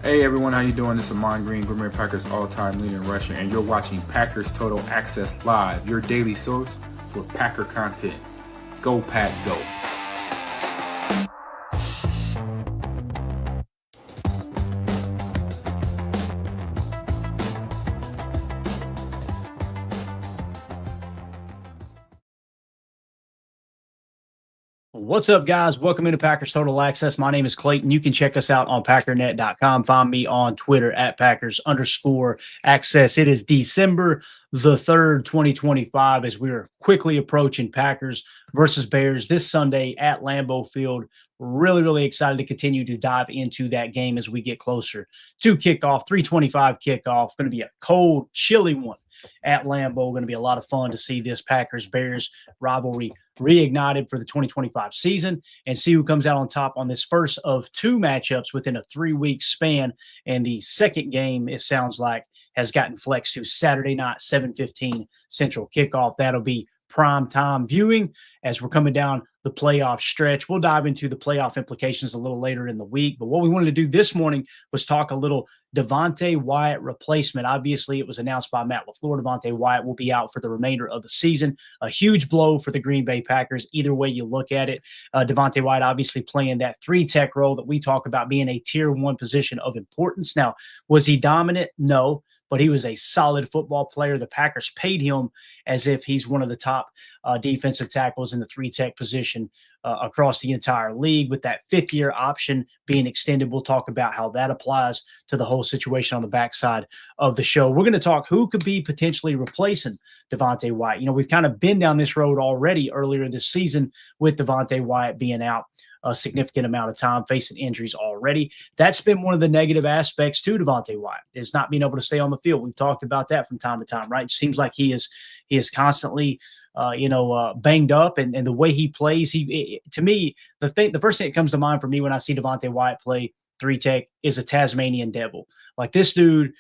Hey everyone, how you doing? This is Amon Green, Green Bay Packers all-time leader in rushing, and you're watching Packers Total Access Live, your daily source for Packer content. Go Pack, go! What's up, guys? Welcome into Packers Total Access. My name is Clayton. You can check us out on packernet.com. Find me on Twitter at Packers_access. It is December the 3rd, 2025, as we are quickly approaching Packers versus Bears this Sunday at Lambeau Field. Really excited to continue to dive into that game as we get closer to kickoff. 3:25 kickoff. Going to be a cold, chilly one at Lambeau. Going to be a lot of fun to see this Packers-Bears rivalry reignited for the 2025 season and see who comes out on top on this first of two matchups within a 3-week span. And the second game, it sounds like, has gotten flexed to Saturday night, 7:15 Central kickoff. That'll be prime time viewing as we're coming down the playoff stretch. We'll dive into the playoff implications a little later in the week. But what we wanted to do this morning was talk a little Devonte Wyatt replacement. Obviously, it was announced by Matt LaFleur. Devonte Wyatt will be out for the remainder of the season. A huge blow for the Green Bay Packers, either way you look at it. Devonte Wyatt obviously playing that 3-tech role that we talk about being a tier 1 position of importance. Now, was he dominant? No. But he was a solid football player. The Packers paid him as if he's one of the top defensive tackles in the 3-tech position across the entire league, with that 5th-year option being extended. We'll talk about how that applies to the whole situation on the backside of the show. We're going to talk who could be potentially replacing Devonte Wyatt. You know, we've kind of been down this road already earlier this season with Devonte Wyatt being out a significant amount of time, facing injuries already. That's been one of the negative aspects to Devonte Wyatt, is not being able to stay on the field. We've talked about that from time to time, right? It seems like he is constantly, banged up, and the way he plays, to me, the first thing that comes to mind for me when I see Devonte Wyatt play 3-tech is a Tasmanian devil. Like, this dude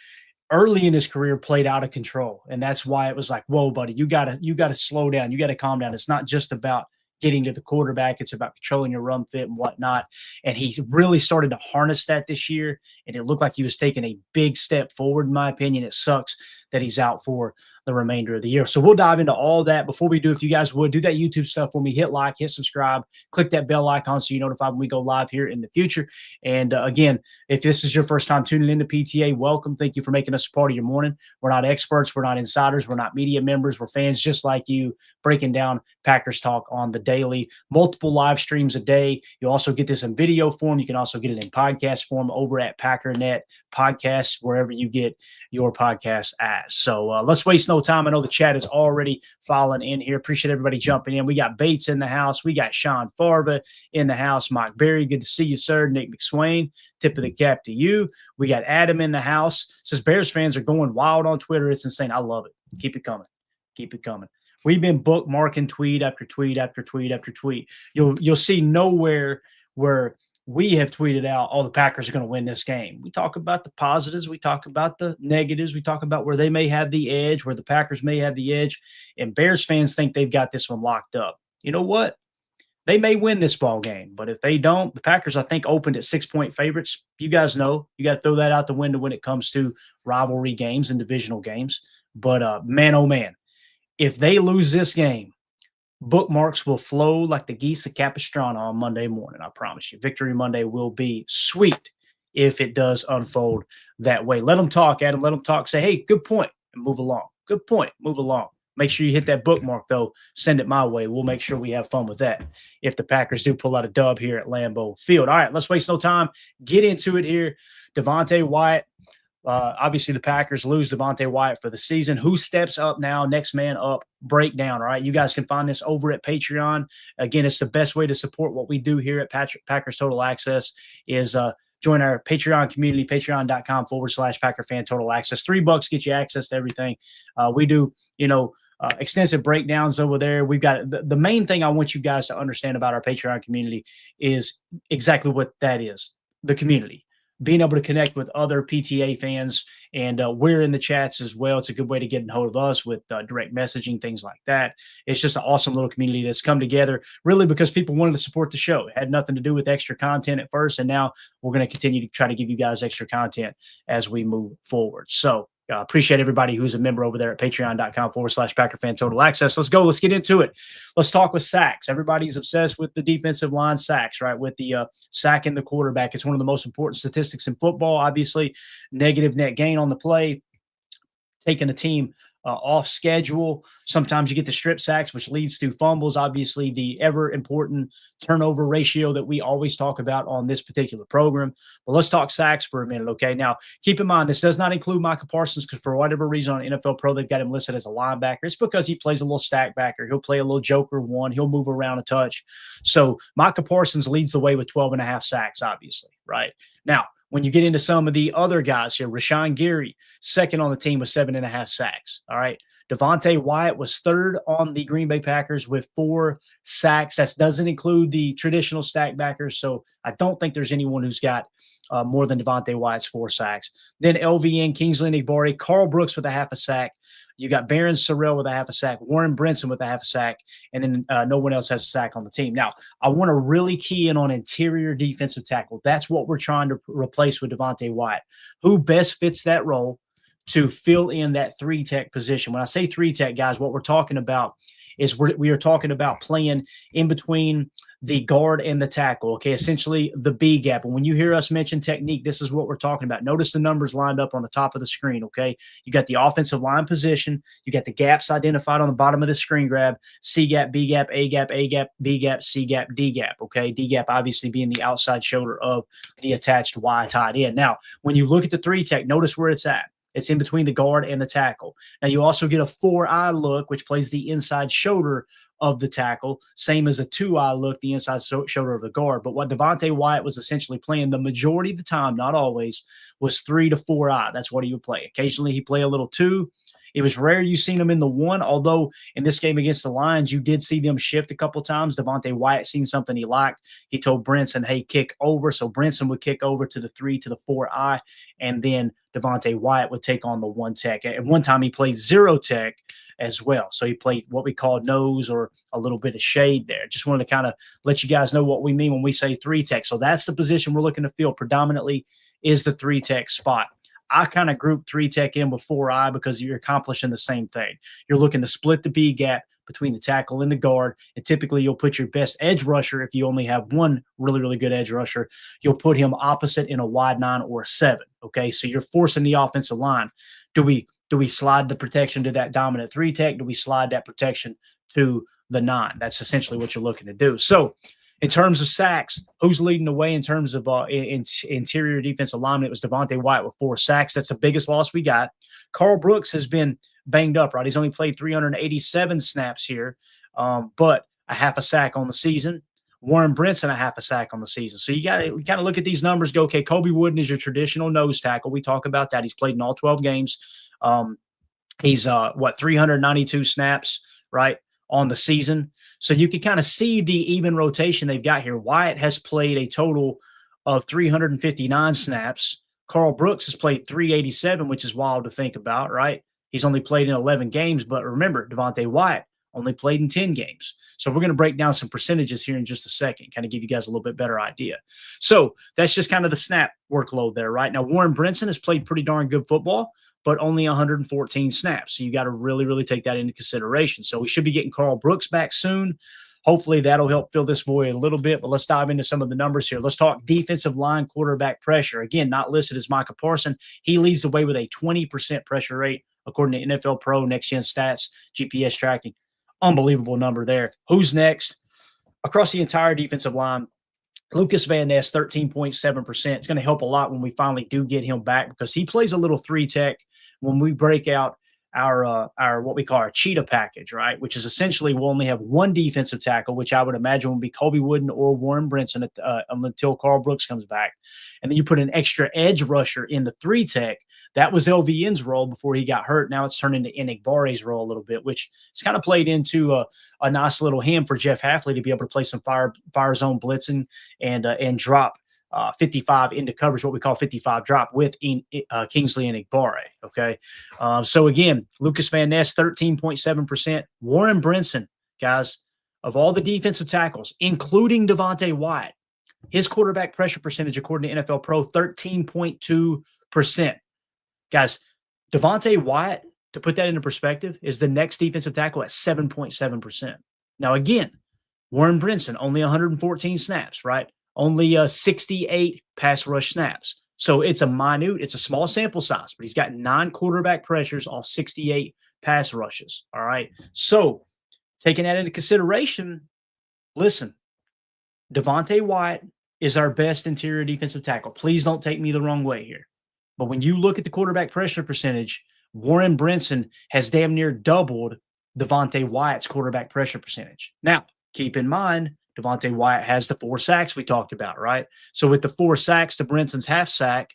early in his career played out of control, and that's why it was like, whoa, buddy, you gotta slow down, you gotta calm down. It's not just about getting to the quarterback, it's about controlling your run fit and whatnot. And he really started to harness that this year, and it looked like he was taking a big step forward, in my opinion. It sucks that he's out for the remainder of the year. So we'll dive into all that. Before we do, if you guys would do that YouTube stuff for me, hit like, hit subscribe, click that bell icon so you're notified when we go live here in the future. And again, if this is your first time tuning into PTA, welcome. Thank you for making us a part of your morning. We're not experts, we're not insiders, we're not media members, we're fans just like you, breaking down Packers talk on the daily. Multiple live streams a day. You'll also get this in video form. You can also get it in podcast form over at Packernet Podcasts, wherever you get your podcasts at. So let's waste no time. I know the chat is already falling in here. Appreciate everybody jumping in. We got Bates in the house. We got Sean Farva in the house. Mike Berry, good to see you, sir. Nick McSwain, tip of the cap to you. We got Adam in the house. Says Bears fans are going wild on Twitter. It's insane. I love it. Keep it coming. Keep it coming. We've been bookmarking tweet after tweet after tweet after tweet. You'll see nowhere where we have tweeted out, oh, the Packers are going to win this game. We talk about the positives. We talk about the negatives. We talk about where they may have the edge, where the Packers may have the edge. And Bears fans think they've got this one locked up. You know what? They may win this ball game, but if they don't, the Packers, I think, opened at 6-point favorites. You guys know you got to throw that out the window when it comes to rivalry games and divisional games. But man, oh man, if they lose this game, bookmarks will flow like the geese of Capistrano on Monday morning. I promise you. Victory Monday will be sweet if it does unfold that way. Let them talk, Adam. Let them talk. Say, hey, good point, and move along. Good point. Move along. Make sure you hit that bookmark, though. Send it my way. We'll make sure we have fun with that if the Packers do pull out a dub here at Lambeau Field. All right, let's waste no time. Get into it here. Devonte Wyatt. Obviously, the Packers lose Devonte Wyatt for the season. Who steps up now? Next man up breakdown. All right. You guys can find this over at Patreon. Again, it's the best way to support what we do here at Packers Total Access is join our Patreon community, patreon.com/Packer Fan Total Access. $3 get you access to everything. We do, extensive breakdowns over there. We've got the main thing I want you guys to understand about our Patreon community is exactly what that is, the community. being able to connect with other PTA fans, and we're in the chats as well. It's a good way to get in hold of us with direct messaging, things like that. It's just an awesome little community that's come together really because people wanted to support the show. It had nothing to do with extra content at first, and now we're going to continue to try to give you guys extra content as we move forward. So appreciate everybody who's a member over there at patreon.com/PackerFan Total Access. Let's go. Let's get into it. Let's talk with sacks. Everybody's obsessed with the defensive line sacks, right? With the sacking the quarterback. It's one of the most important statistics in football. Obviously, negative net gain on the play, taking a team off schedule. Sometimes you get the strip sacks, which leads to fumbles. Obviously, the ever important turnover ratio that we always talk about on this particular program. But let's talk sacks for a minute, okay? Now, keep in mind, this does not include Micah Parsons because for whatever reason on NFL Pro, they've got him listed as a linebacker. It's because he plays a little stack backer. He'll play a little joker one. He'll move around a touch. So Micah Parsons leads the way with 12.5 sacks, obviously, right? Now, when you get into some of the other guys here, Rashawn Gary, second on the team with 7.5 sacks. All right. Devonte Wyatt was third on the Green Bay Packers with 4 sacks. That doesn't include the traditional stack backers. So I don't think there's anyone who's got more than Devonte Wyatt's 4 sacks. Then LVN, Kingsley Enagbare, Carl Brooks with a half a sack. You got Barron Sorrell with a half a sack, Warren Brinson with a half a sack, and then no one else has a sack on the team. Now, I want to really key in on interior defensive tackle. That's what we're trying to replace with Devonte Wyatt. Who best fits that role to fill in that 3-tech position? When I say 3-tech, guys, what we're talking about is we are talking about playing in between the guard and the tackle, okay, essentially the B gap. And when you hear us mention technique, this is what we're talking about. Notice the numbers lined up on the top of the screen, okay? You got the offensive line position. You got the gaps identified on the bottom of the screen grab, C gap, B gap, A gap, A gap, B gap, C gap, D gap, okay? D gap obviously being the outside shoulder of the attached Y tight end. Now, when you look at the 3-tech, notice where it's at. It's in between the guard and the tackle. Now, you also get a 4-eye look, which plays the inside shoulder of the tackle, same as a 2-eye look, the inside shoulder of the guard. But what Devonte Wyatt was essentially playing the majority of the time, not always, was 3 to 4-eye. That's what he would play. Occasionally, he play a little 2. It was rare you seen him in the 1, although in this game against the Lions, you did see them shift a couple times. Devonte Wyatt seen something he liked. He told Brinson, hey, kick over. So Brinson would kick over to the 3 to the 4-eye, and then Devonte Wyatt would take on the 1-tech. At one time, he played 0-tech as well. So he played what we call nose or a little bit of shade there. Just wanted to kind of let you guys know what we mean when we say 3-tech. So that's the position we're looking to fill predominantly is the 3-tech spot. I kind of group 3-tech in with 4-eye because you're accomplishing the same thing. You're looking to split the B gap between the tackle and the guard. And typically you'll put your best edge rusher, if you only have one really, really good edge rusher, you'll put him opposite in a wide 9 or a 7. Okay. So you're forcing the offensive line. Do we slide the protection to that dominant 3-tech? Do we slide that protection to the 9? That's essentially what you're looking to do. So in terms of sacks, who's leading the way in terms of interior defensive alignment? It was Devonte Wyatt with 4 sacks. That's the biggest loss we got. Carl Brooks has been banged up, right? He's only played 387 snaps here, but a half a sack on the season. Warren Brinson, a half a sack on the season. So you got to kind of look at these numbers, go, okay, Kobe Wooden is your traditional nose tackle. We talk about that. He's played in all 12 games. He's 392 snaps, right, on the season. So you can kind of see the even rotation they've got here. Wyatt has played a total of 359 snaps. Carl Brooks has played 387, which is wild to think about, right? He's only played in 11 games, but remember, Devonte Wyatt only played in 10 games. So we're going to break down some percentages here in just a second, kind of give you guys a little bit better idea. So that's just kind of the snap workload there, right? Now, Warren Brinson has played pretty darn good football, but only 114 snaps. So you got to really, really take that into consideration. So we should be getting Carl Brooks back soon. Hopefully that'll help fill this void a little bit, but let's dive into some of the numbers here. Let's talk defensive line quarterback pressure. Again, not listed as Micah Parsons. He leads the way with a 20% pressure rate, according to NFL Pro, Next Gen Stats, GPS tracking. Unbelievable number there. Who's next? Across the entire defensive line, Lucas Van Ness, 13.7%. It's going to help a lot when we finally do get him back because he plays a little 3-tech when we break out our what we call our cheetah package, right? Which is essentially we'll only have one defensive tackle, which I would imagine will be Kobe Wooden or Warren Brinson until Carl Brooks comes back. And then you put an extra edge rusher in the 3-tech. That was LVN's role before he got hurt. Now it's turned into Enigbare's role a little bit, which has kind of played into a nice little hand for Jeff Hafley to be able to play some fire zone blitzing and drop 55 into coverage, what we call 55 drop with Kingsley and Igbare. Okay. So again, Lucas Van Ness, 13.7%. Warren Brinson, guys, of all the defensive tackles, including Devonte Wyatt, his quarterback pressure percentage, according to NFL Pro, 13.2%. Guys, Devonte Wyatt, to put that into perspective, is the next defensive tackle at 7.7%. Now, again, Warren Brinson, only 114 snaps, right? Only 68 pass rush snaps. So it's a small sample size, but he's got 9 quarterback pressures off 68 pass rushes. All right. So taking that into consideration, listen, Devonte Wyatt is our best interior defensive tackle. Please don't take me the wrong way here. But when you look at the quarterback pressure percentage, Warren Brinson has damn near doubled Devonte Wyatt's quarterback pressure percentage. Now, keep in mind, Devonte Wyatt has the 4 sacks we talked about, right? So with the 4 sacks to Brinson's half sack,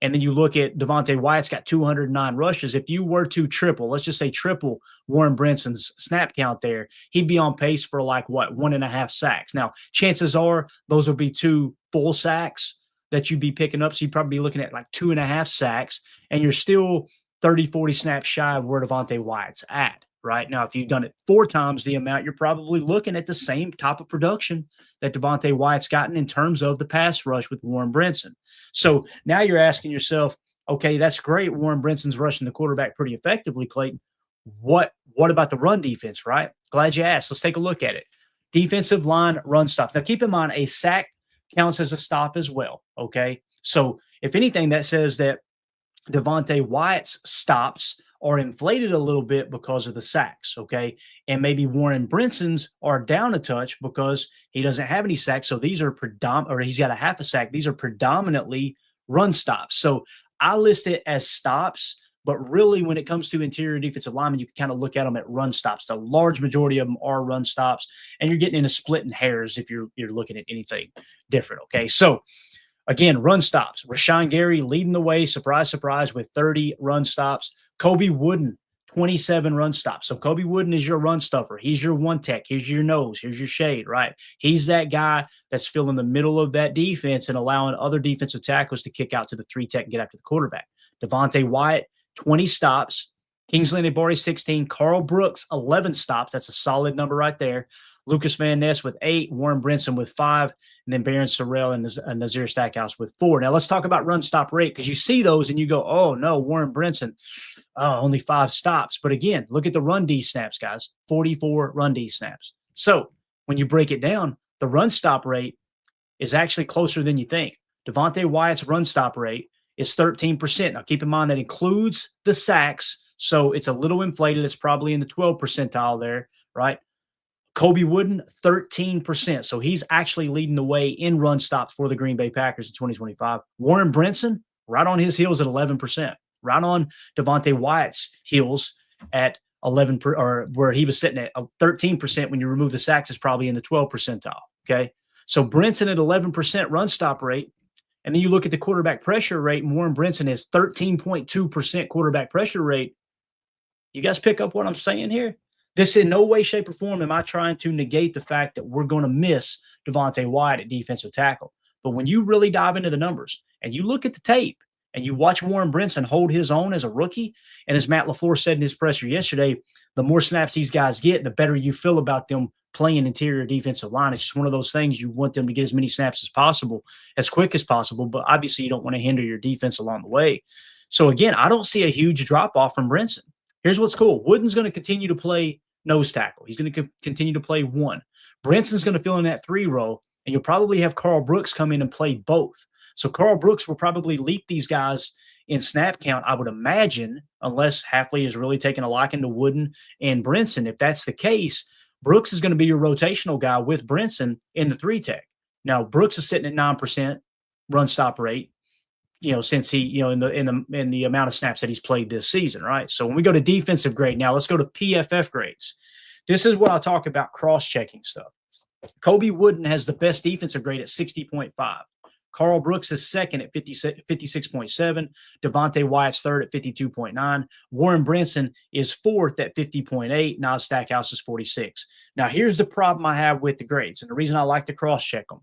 and then you look at Devonte Wyatt's got 209 rushes. If you were to let's just say triple Warren Brinson's snap count there, he'd be on pace for 1.5 sacks. Now, chances are those will be 2 full sacks that you'd be picking up. So you'd probably be looking at 2.5 sacks, and you're still 30, 40 snaps shy of where Devonte Wyatt's at. Right now, if you've done it 4 times the amount, you're probably looking at the same type of production that Devonte Wyatt's gotten in terms of the pass rush with Warren Brinson. So now you're asking yourself, okay, that's great. Warren Brinson's rushing the quarterback pretty effectively, Clayton. What about the run defense, right? Glad you asked. Let's take a look at it. Defensive line run stops. Now, keep in mind, a sack counts as a stop as well, okay? So if anything, that says that Devonte Wyatt's stops are inflated a little bit because of the sacks, okay? And maybe Warren Brinson's are down a touch because he doesn't have any sacks. So these are or he's got a half a sack. These are predominantly run stops. So I list it as stops, but really when it comes to interior defensive linemen, you can kind of look at them at run stops. The large majority of them are run stops, and you're getting into splitting hairs if you're looking at anything different, okay? So again, run stops. Rashawn Gary leading the way, surprise, surprise, with 30 run stops. Kobe Wooden, 27 run stops. So Kobe Wooden is your run stuffer. He's your one tech. Here's your nose. Here's your shade, right? He's that guy that's filling the middle of that defense and allowing other defensive tackles to kick out to the 3 tech and get after the quarterback. Devonte Wyatt, 20 stops. Kingsley Nagbari, 16. Carl Brooks, 11 stops. That's a solid number right there. Lucas Van Ness with 8, Warren Brinson with 5, and then Baron Sorrell and Nazir Stackhouse with 4. Now, let's talk about run stop rate, because you see those and you go, oh, no, Warren Brinson, only 5 stops. But again, look at the run D snaps, guys, 44 run D snaps. So when you break it down, the run stop rate is actually closer than you think. Devonte Wyatt's run stop rate is 13%. Now, keep in mind that includes the sacks, so it's a little inflated. It's probably in the 12th percentile there, right? Kobe Wooden, 13%. So he's actually leading the way in run stops for the Green Bay Packers in 2025. Warren Brinson, right on his heels at 11%. Right on Devonte Wyatt's heels at 11, or where he was sitting at 13% when you remove the sacks, is probably in the 12th percentile. Okay. So Brinson at 11% run stop rate. And then you look at the quarterback pressure rate, and Warren Brinson is 13.2% quarterback pressure rate. You guys pick up what I'm saying here? This in no way, shape, or form am I trying to negate the fact that we're going to miss Devonte Wyatt at defensive tackle. But when you really dive into the numbers and you look at the tape and you watch Warren Brinson hold his own as a rookie, and as Matt LaFleur said in his presser yesterday, the more snaps these guys get, the better you feel about them playing interior defensive line. It's just one of those things. You want them to get as many snaps as possible, as quick as possible, but obviously you don't want to hinder your defense along the way. So again, I don't see a huge drop-off from Brinson. Here's what's cool. Wooden's going to continue to play nose tackle. He's going to continue to play 1. Brinson's going to fill in that 3 role, and you'll probably have Carl Brooks come in and play both. So Carl Brooks will probably leap these guys in snap count, I would imagine, unless Hafley is really taking a liking to Wooden and Brinson. If that's the case, Brooks is going to be your rotational guy with Brinson in the 3 tech. Now, Brooks is sitting at 9% run stop rate, since he, in the amount of snaps that he's played this season, right? So when we go to defensive grade, now let's go to PFF grades. This is what I talk about cross-checking stuff. Kobe Wooden has the best defensive grade at 60.5. Carl Brooks is second at 56.7. Devonte Wyatt's third at 52.9. Warren Brinson is fourth at 50.8. Nas Stackhouse is 46. Now, here's the problem I have with the grades, and the reason I like to cross-check them.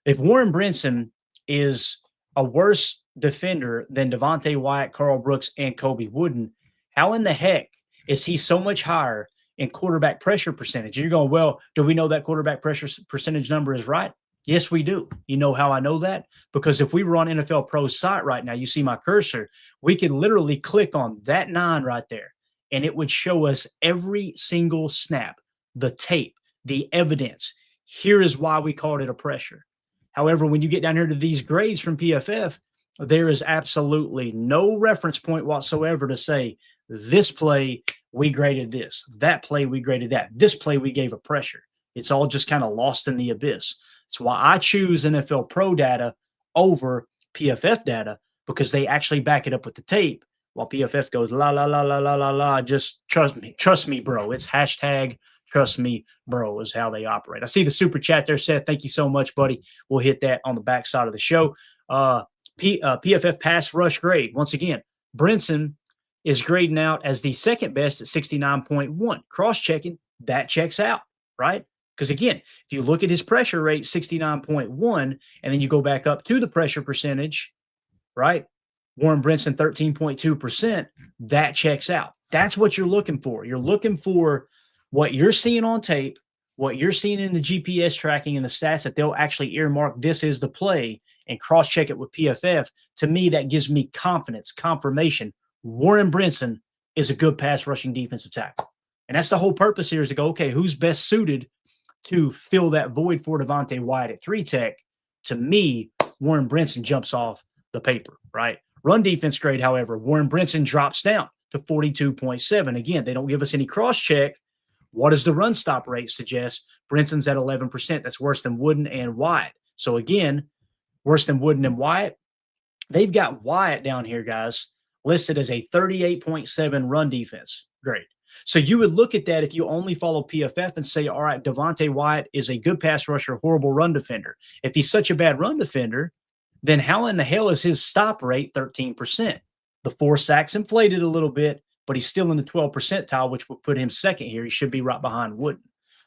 If Warren Brinson is a worse defender than Devonte Wyatt, Carl Brooks, and Kobe Wooden, how in the heck is he so much higher in quarterback pressure percentage? You're going, well, do we know that quarterback pressure percentage number is right? Yes, we do. You know how I know that? Because if we were on NFL Pro's site right now, you see my cursor, we could literally click on that 9 right there, and it would show us every single snap, the tape, the evidence. Here is why we called it a pressure. However, when you get down here to these grades from PFF, there is absolutely no reference point whatsoever to say this play we graded this, that play we graded that, this play we gave a pressure. It's all just kind of lost in the abyss. That's why I choose NFL Pro data over PFF data, because they actually back it up with the tape, while PFF goes la la la la la la la. Just trust me, bro. It's hashtag trust me, bro, is how they operate. I see the super chat there, Seth. Thank you so much, buddy. We'll hit that on the back side of the show. PFF pass rush grade. Once again, Brinson is grading out as the second best at 69.1. Cross-checking, that checks out, right? Because again, if you look at his pressure rate, 69.1, and then you go back up to the pressure percentage, right? Warren Brinson, 13.2%, that checks out. That's what you're looking for. You're looking for what you're seeing on tape, what you're seeing in the GPS tracking and the stats that they'll actually earmark, this is the play, and cross-check it with PFF. To me, that gives me confidence, confirmation. Warren Brinson is a good pass rushing defensive tackle. And that's the whole purpose here, is to go, okay, who's best suited to fill that void for Devonte Wyatt at 3-tech? To me, Warren Brinson jumps off the paper, right? Run defense grade, however, Warren Brinson drops down to 42.7. Again, they don't give us any cross-check. What does the run stop rate suggest? Brinson's at 11%. That's worse than Wooden and Wyatt. So again, worse than Wooden and Wyatt. They've got Wyatt down here, guys, listed as a 38.7 run defense grade. So you would look at that if you only follow PFF and say, all right, Devonte Wyatt is a good pass rusher, horrible run defender. If he's such a bad run defender, then how in the hell is his stop rate 13%? The 4 sacks inflated a little bit, but he's still in the 12th percentile, which would put him second here. He should be right behind Wooden.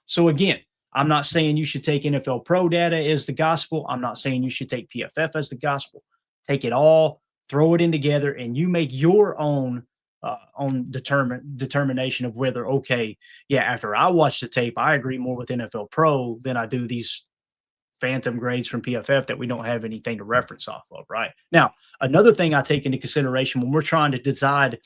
So again, I'm not saying you should take NFL Pro data as the gospel. I'm not saying you should take PFF as the gospel. Take it all, throw it in together, and you make your own determination of whether, okay, yeah, after I watch the tape, I agree more with NFL Pro than I do these phantom grades from PFF that we don't have anything to reference off of, right? Now, another thing I take into consideration when we're trying to decide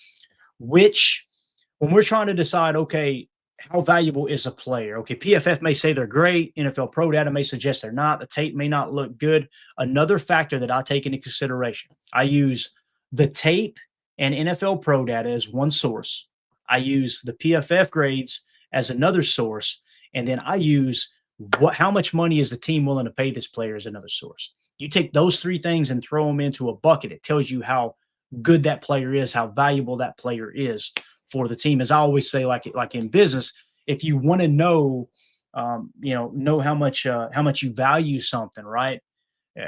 okay, how valuable is a player? Okay, PFF may say they're great. NFL Pro data may suggest they're not. The tape may not look good. Another factor that I take into consideration, I use the tape and NFL Pro data as one source. I use the PFF grades as another source. And then I use how much money is the team willing to pay this player as another source. You take those 3 things and throw them into a bucket. It tells you how good that player is, how valuable that player is for the team. As I always say, like in business, if you want to know, know how much you value something, right?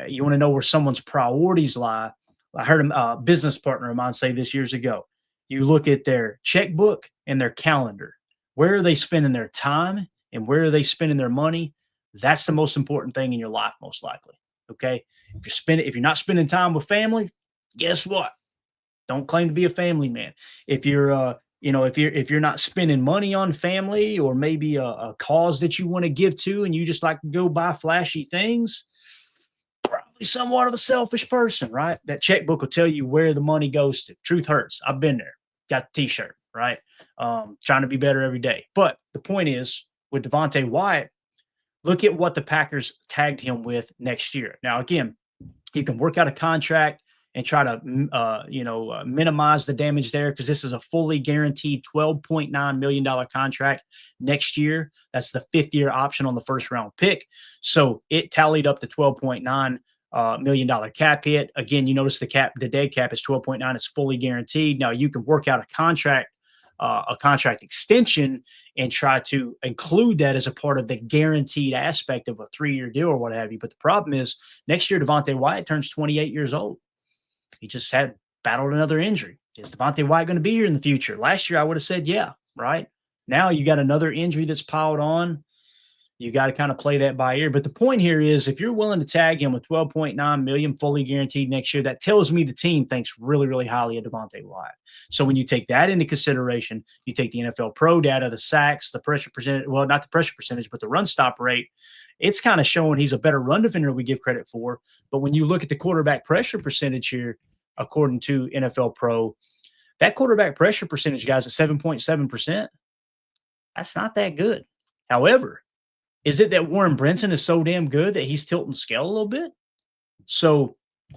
You want to know where someone's priorities lie. I heard a business partner of mine say this years ago. You look at their checkbook and their calendar. Where are they spending their time and where are they spending their money? That's the most important thing in your life, most likely. Okay. If you're not spending time with family, guess what? Don't claim to be a family man. If you're, if you're not spending money on family or maybe a cause that you want to give to, and you just like to go buy flashy things, probably somewhat of a selfish person, right? That checkbook will tell you where the money goes to. Truth hurts. I've been there. Got the t-shirt, right? Trying to be better every day. But the point is, with Devonte Wyatt, look at what the Packers tagged him with next year. Now, again, he can work out a contract and try to, minimize the damage there, because this is a fully guaranteed $12.9 million contract next year. That's the 5th-year option on the first-round pick. So it tallied up to $12.9 million cap hit. Again, you notice the dead cap is 12.9. It's fully guaranteed. Now, you can work out a contract extension and try to include that as a part of the guaranteed aspect of a 3-year deal or what have you. But the problem is, next year, Devonte Wyatt turns 28 years old. He just battled another injury. Is Devonte Wyatt going to be here in the future? Last year, I would have said, yeah, right? Now you got another injury that's piled on. you got to kind of play that by ear. But the point here is if you're willing to tag him with $12.9 million fully guaranteed next year, that tells me the team thinks really, really highly of Devonte Wyatt. So when you take that into consideration, you take the NFL Pro data, the sacks, the pressure percentage, well, not the pressure percentage, but the run stop rate, it's kind of showing he's a better run defender than we give credit for. But when you look at the quarterback pressure percentage here, according to NFL Pro, that quarterback pressure percentage, guys, at 7.7%, that's not that good. However, is it that Warren Brinson is so damn good that he's tilting scale a little bit? So,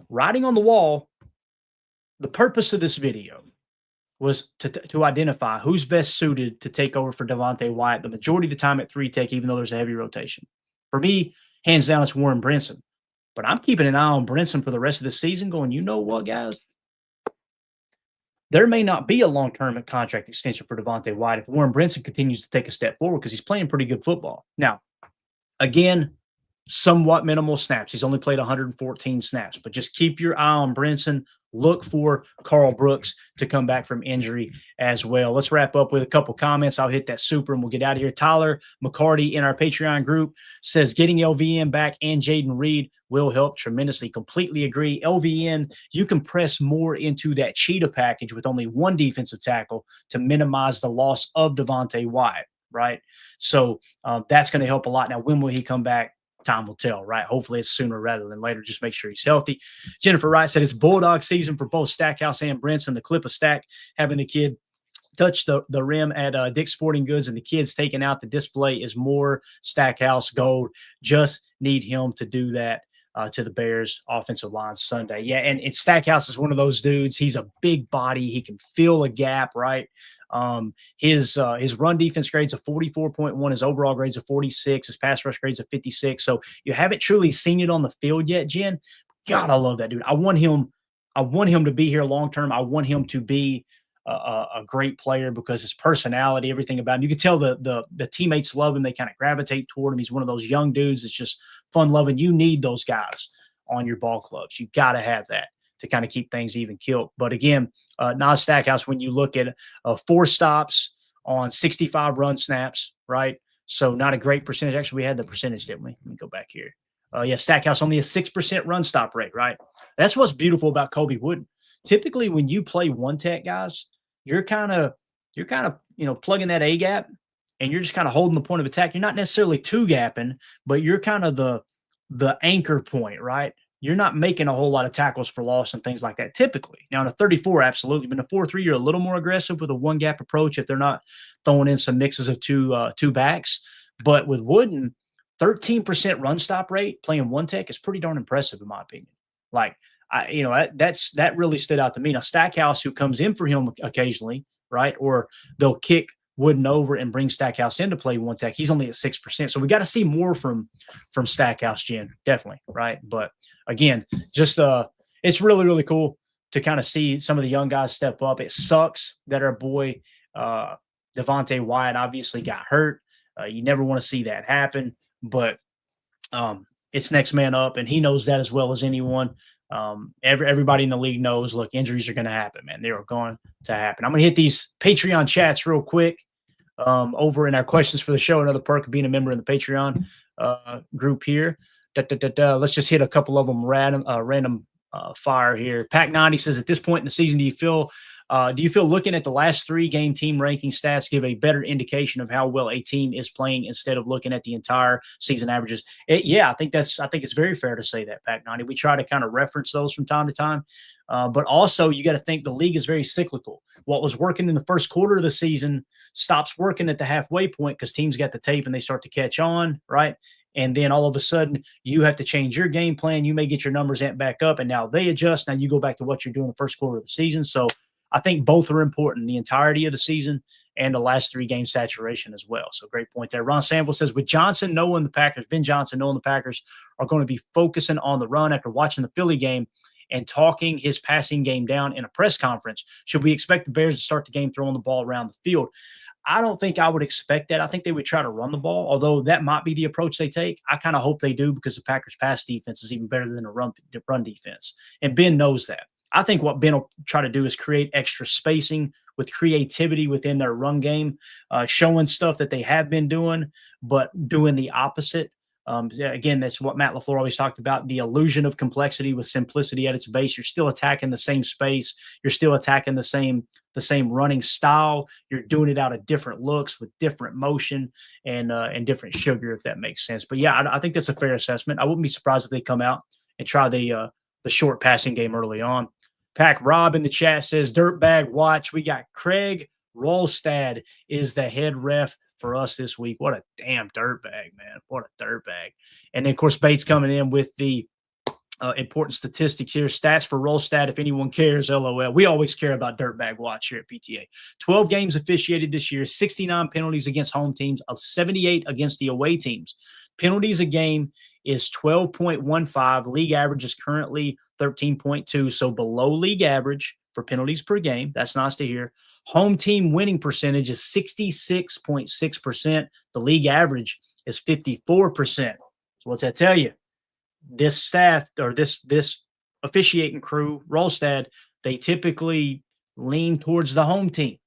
writing on the wall, the purpose of this video was to identify who's best suited to take over for Devonte Wyatt the majority of the time at 3 tech, even though there's a heavy rotation. For me, hands down, it's Warren Brinson. But I'm keeping an eye on Brinson for the rest of the season going, you know what, guys? There may not be a long-term contract extension for Devonte Wyatt if Warren Brinson continues to take a step forward because he's playing pretty good football. Now, again, somewhat minimal snaps. He's only played 114 snaps, but just keep your eye on Brinson. Look for Carl Brooks to come back from injury as well. Let's wrap up with a couple comments. I'll hit that super and we'll get out of here. Tyler McCarty in our Patreon group says getting LVN back and Jaden Reed will help tremendously. Completely agree. LVN, you can press more into that cheetah package with only one defensive tackle to minimize the loss of Devonte Wyatt, right? So that's going to help a lot. Now, when will he come back? Time will tell, right? Hopefully it's sooner rather than later. Just make sure he's healthy. Jennifer Wright said it's Bulldog season for both Stackhouse and Brinson. The clip of Stack having the kid touch the rim at Dick's Sporting Goods and the kids taking out the display is more Stackhouse gold. Just need him to do that to the Bears offensive line Sunday. Yeah, and Stackhouse is one of those dudes. He's a big body. He can fill a gap, right? His run defense grades of 44.1, his overall grades of 46, his pass rush grades of 56. So you haven't truly seen it on the field yet, Jen. God, I love that dude. I want him to be here long term. I want him to be a great player because his personality, everything about him. You can tell the teammates love him. They kind of gravitate toward him. He's one of those young dudes that's just fun loving. You need those guys on your ball clubs. You got to have that to kind of keep things even killed. But again, Nas Stackhouse, when you look at 4 stops on 65 run snaps, right? So not a great percentage. Actually, we had the percentage, didn't we? Let me go back here. Yeah, Stackhouse only a 6% run stop rate, right? That's what's beautiful about Kobe Wooden. Typically, when you play one tech, guys, you're kind of plugging that A gap, and you're just kind of holding the point of attack. You're not necessarily two gapping, but you're kind of the anchor point, right? You're not making a whole lot of tackles for loss and things like that typically. Now, in a 34, absolutely. But in a 4-3, you're a little more aggressive with a one-gap approach if they're not throwing in some mixes of two backs. But with Wooden, 13% run stop rate playing one tech is pretty darn impressive, in my opinion. Like, that really stood out to me. Now, Stackhouse, who comes in for him occasionally, right, or they'll kick Wooden over and bring Stackhouse in to play one tech. He's only at 6%. So we got to see more from Stackhouse, Jen, definitely, right? But again, just it's really, really cool to kind of see some of the young guys step up. It sucks that our boy Devonte Wyatt obviously got hurt. You never want to see that happen, but it's next man up, and he knows that as well as anyone. Everybody in the league knows, look, injuries are going to happen, man. They are going to happen. I'm going to hit these Patreon chats real quick over in our questions for the show. Another perk of being a member in the Patreon group here. Let's just hit a couple of them random fire here. Pack 90 says, at this point in the season, do you feel looking at the last 3 game team ranking stats give a better indication of how well a team is playing instead of looking at the entire season averages? I think it's very fair to say that, Pack 90. We try to kind of reference those from time to time. But also you got to think the league is very cyclical. What was working in the first quarter of the season stops working at the halfway point because teams got the tape and they start to catch on, right? And then all of a sudden you have to change your game plan. You may get your numbers amped back up, and now they adjust. Now you go back to what you're doing the first quarter of the season. So I think both are important, the entirety of the season and the last 3 game saturation as well. So great point there. Ron Sample says, with Johnson knowing the Packers, Ben Johnson knowing the Packers are going to be focusing on the run after watching the Philly game and talking his passing game down in a press conference, should we expect the Bears to start the game throwing the ball around the field? I don't think I would expect that. I think they would try to run the ball, although that might be the approach they take. I kind of hope they do because the Packers' pass defense is even better than the run defense. And Ben knows that. I think what Ben will try to do is create extra spacing with creativity within their run game, showing stuff that they have been doing, but doing the opposite. Again, that's what Matt LaFleur always talked about, the illusion of complexity with simplicity at its base. You're still attacking the same space. You're still attacking the same running style. You're doing it out of different looks with different motion and different sugar, if that makes sense. But yeah, I think that's a fair assessment. I wouldn't be surprised if they come out and try the short passing game early on. Pack Rob in the chat says, Dirtbag watch. We got Craig Rolstad is the head ref for us this week. What a damn dirtbag, man. What a dirtbag. And then, of course, Bates coming in with the important statistics here. Stats for Rolstad, if anyone cares, LOL. We always care about Dirtbag Watch here at PTA. 12 games officiated this year, 69 penalties against home teams, 78 against the away teams. Penalties a game is 12.15. League average is currently 13.2, so below league average for penalties per game. That's nice to hear. Home team winning percentage is 66.6%. The league average is 54%. So what's that tell you? This staff or this officiating crew, Rolstad, they typically lean towards the home team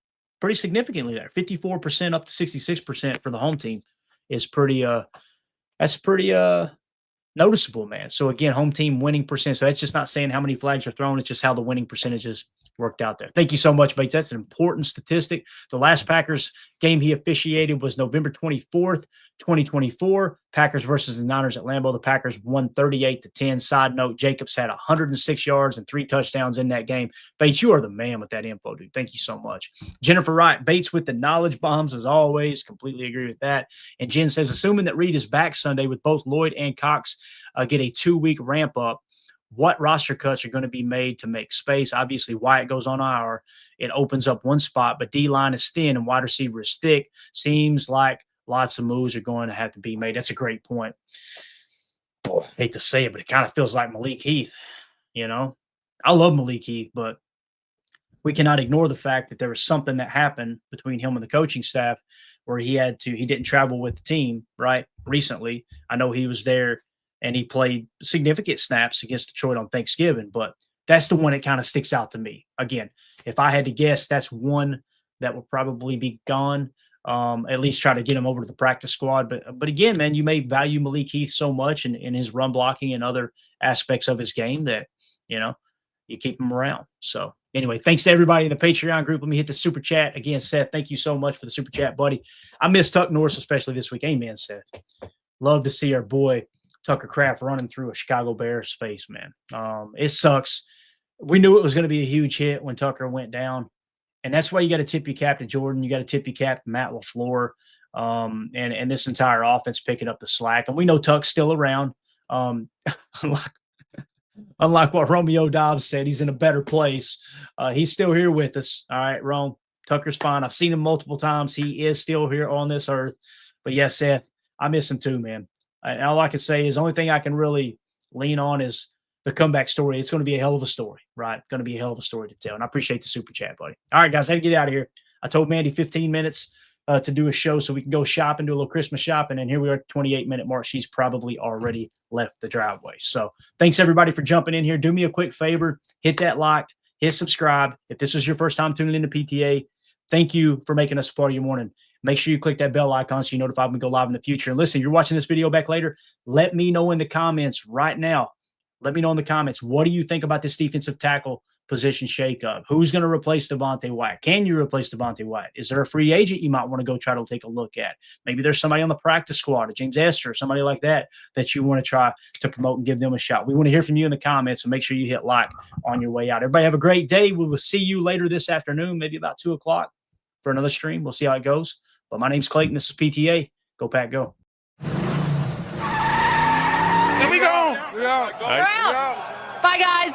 pretty significantly there. 54% up to 66% for the home team is pretty noticeable, man. So again, home team winning percent. So that's just not saying how many flags are thrown. It's just how the winning percentages worked out there. Thank you so much, Bates. That's an important statistic. The last Packers game he officiated was November 24th, 2024. Packers versus the Niners at Lambeau. The Packers won 38-10. Side note, Jacobs had 106 yards and 3 touchdowns in that game. Bates, you are the man with that info, dude. Thank you so much. Jennifer Wright, Bates with the knowledge bombs as always. Completely agree with that. And Jen says, assuming that Reed is back Sunday with both Lloyd and Cox get a 2-week ramp up, what roster cuts are going to be made to make space? Obviously, Wyatt goes on IR. It opens up one spot, but D-line is thin and wide receiver is thick. Seems like lots of moves are going to have to be made. That's a great point. Oh, I hate to say it, but it kind of feels like Malik Heath. You know, I love Malik Heath, but we cannot ignore the fact that there was something that happened between him and the coaching staff where he didn't travel with the team, right? Recently, I know he was there and he played significant snaps against Detroit on Thanksgiving, but that's the one that kind of sticks out to me. Again, if I had to guess, that's one that will probably be gone. At least try to get him over to the practice squad. But again, man, you may value Malik Heath so much in his run blocking and other aspects of his game that, you keep him around. So anyway, thanks to everybody in the Patreon group. Let me hit the super chat again. Seth, thank you so much for the super chat, buddy. I miss Tuck Norris, especially this week. Amen, Seth. Love to see our boy Tucker Kraft running through a Chicago Bears face, man. It sucks. We knew it was going to be a huge hit when Tucker went down. And that's why you got to tip your cap to Jordan. You got to tip your cap to Matt LaFleur and this entire offense picking up the slack. And we know Tuck's still around. Unlike what Romeo Dobbs said, he's in a better place. He's still here with us. All right, Rome. Tucker's fine. I've seen him multiple times. He is still here on this earth. But yes, Seth, I miss him too, man. And all I can say is the only thing I can really lean on is the comeback story. It's going to be a hell of a story, right? Going to be a hell of a story to tell. And I appreciate the super chat, buddy. All right, guys, I had to get out of here. I told Mandy 15 minutes to do a show so we can go shopping, do a little Christmas shopping. And here we are at 28-minute mark. She's probably already left the driveway. So thanks, everybody, for jumping in here. Do me a quick favor. Hit that like, hit subscribe. If this is your first time tuning into PTA, thank you for making us a part of your morning. Make sure you click that bell icon so you're notified when we go live in the future. And listen, you're watching this video back later. Let me know in the comments right now. Let me know in the comments, what do you think about this defensive tackle position shakeup? Who's going to replace Devonte Wyatt? Can you replace Devonte Wyatt? Is there a free agent you might want to go try to take a look at? Maybe there's somebody on the practice squad, a James Esther, somebody like that you want to try to promote and give them a shot. We want to hear from you in the comments, so make sure you hit like on your way out. Everybody have a great day. We will see you later this afternoon, maybe about 2 o'clock for another stream. We'll see how it goes. But my name's Clayton. This is PTA. Go Pack, go. Here we go. Bye, guys.